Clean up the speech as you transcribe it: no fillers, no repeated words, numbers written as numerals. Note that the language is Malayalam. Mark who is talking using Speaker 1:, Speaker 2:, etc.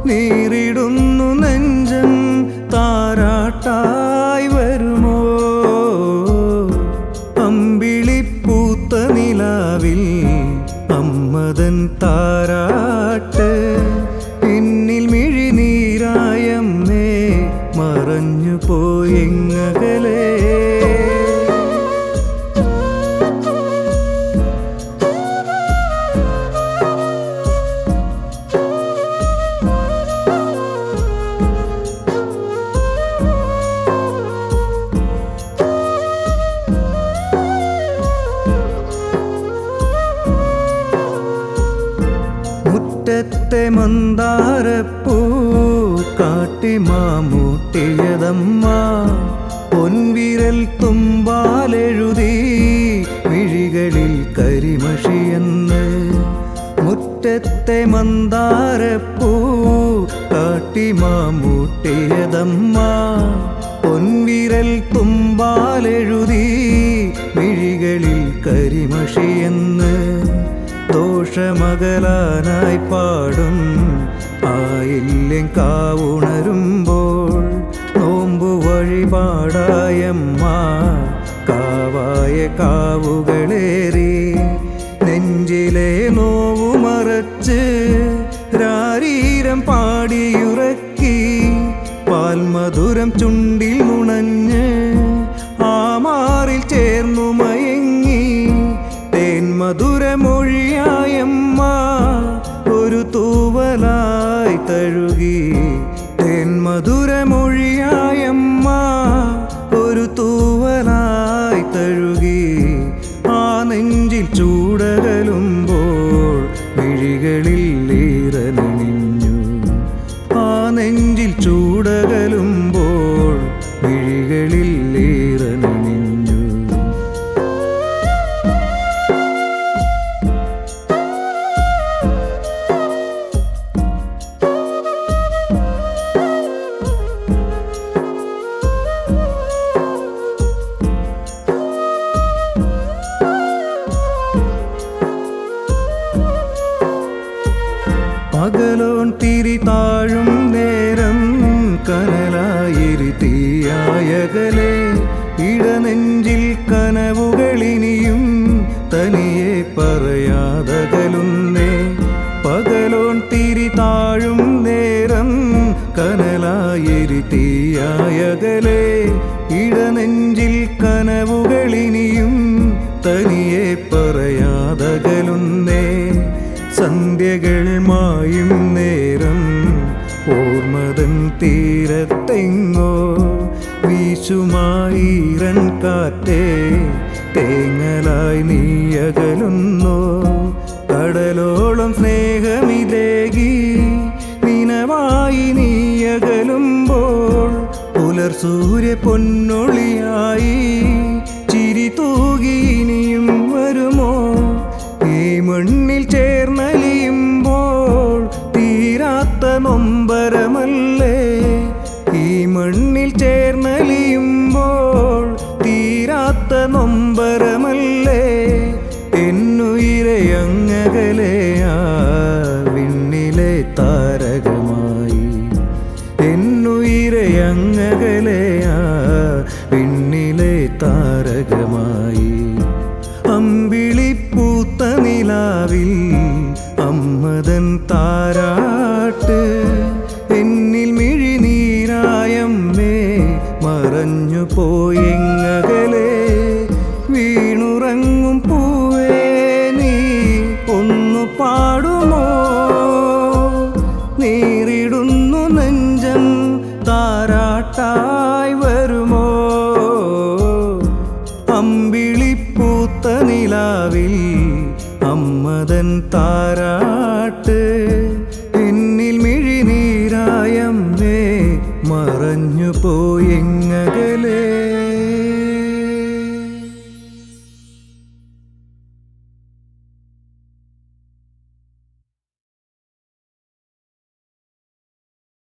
Speaker 1: നീറിടുന്നു നെഞ്ചം താരാട്ടായി വരുമോ അമ്പിളിപ്പൂത്ത നിലാവിൽ അമ്മതൻ താരാട്ട് പിന്നിൽ മിഴിനീരായമ്മേ മറഞ്ഞു പോയെങ്ങകലേ മുറ്റത്തെ മന്ദാരപ്പൂ കാട്ടി മാമൂട്ടിയതമ്മ പൊൻവിരൽ തുമ്പാലെഴുതി മിഴികളിൽ കരിമഷിയെന്ന് മുറ്റത്തെ മന്ദാരപ്പൂ കാട്ടി മാമൂട്ടിയതമ്മ പൊൻവിരൽ തുമ്പാലെഴുതി മിഴികളിൽ കരിമഷിയെന്ന് ദോഷമകലാനായി പാടും ആയില്യം കാവുണരുമ്പോൾ നോമ്പു വഴിപാടായമ്മ കാവായ കാവുകളേറി നെഞ്ചിലെ നോവു മറച്ച് രാരീരം പാടിയുറക്കി പാൽമധുരം ചുണ്ടിൽ നുണഞ്ഞ് ആമാറിൽ ചേർന്നു മയങ്ങി തേന്മധുരമൊഴിയായമ്മ ഒരു തൂവലായി തഴുകി തേന്മധുരമൊഴിയായമ്മ ഒരു തൂവലായി തഴുകി ആ നെഞ്ചിൽ ചൂടകലുമ്പോൾ മിഴികളിൽ ഈറനണിഞ്ഞു ആ നെഞ്ചിൽ ചൂടകലുമ്പോൾ മിഴികളിൽ ഈറനണിഞ്ഞു പകലോൻ തിരി താഴും നേരം കനലായിരുത്തിയായകലെ ഇടനെഞ്ചിൽ കനവുകളിനിയും തനിയെ പറയാതകലുന്നേ പകലോൻ തിരി താഴും നേരം കനലായിരുത്തിയായകലെ ഇടനെഞ്ചിൽ കനവുകളിനിയും തനിയെ പറയാതകലുന്നേ സന്ധ്യകൾ മായും നേരം ഓർമ്മതൻ തീരത്തെങ്ങോ വീശുമായിരൻ കാറ്റേ തേങ്ങലായി നീയകലുന്നോ കടലോളം സ്നേഹമിതേകി നിനവായി നീയകലുമ്പോൾ പുലർസൂര്യ പൊന്നൊളിയായി ചിരി തൂകിനിയും വരുമോ ഈ മണ്ണിൽ ചേർന്നലിയുമ്പോൾ തീരാത്ത നൊമ്പരമല്ലേ ഈ മണ്ണിൽ ചേർന്നലിയുമ്പോൾ തീരാത്ത നൊമ്പരമല്ലേ എന്നുയിരെ അങ്ങകലെയാ വിണ്ണിലെ താരകമായി എന്നുയിരെ അങ്ങകലെയാ വിണ്ണിലെ താരകമായി അമ്പിളിപ്പൂത്ത നിലാവിൽ അമ്മതൻ താരാട്ട് എന്നിൽ മിഴിനീരായമ്മേ മറഞ്ഞു പോയെങ്ങകലെ വീണുറങ്ങും പൂവേ നീ ഒന്നു പാടുമോ നീറിടുന്നു നെഞ്ചം താരാട്ടായി വരുമോ അമ്പിളിപ്പൂത്ത നിലാവിൽ അമ്മതൻ താരാട്ട് എന്നിൽ മിഴിനീരായമ്മേ മറഞ്ഞു പോയെങ്ങകലേ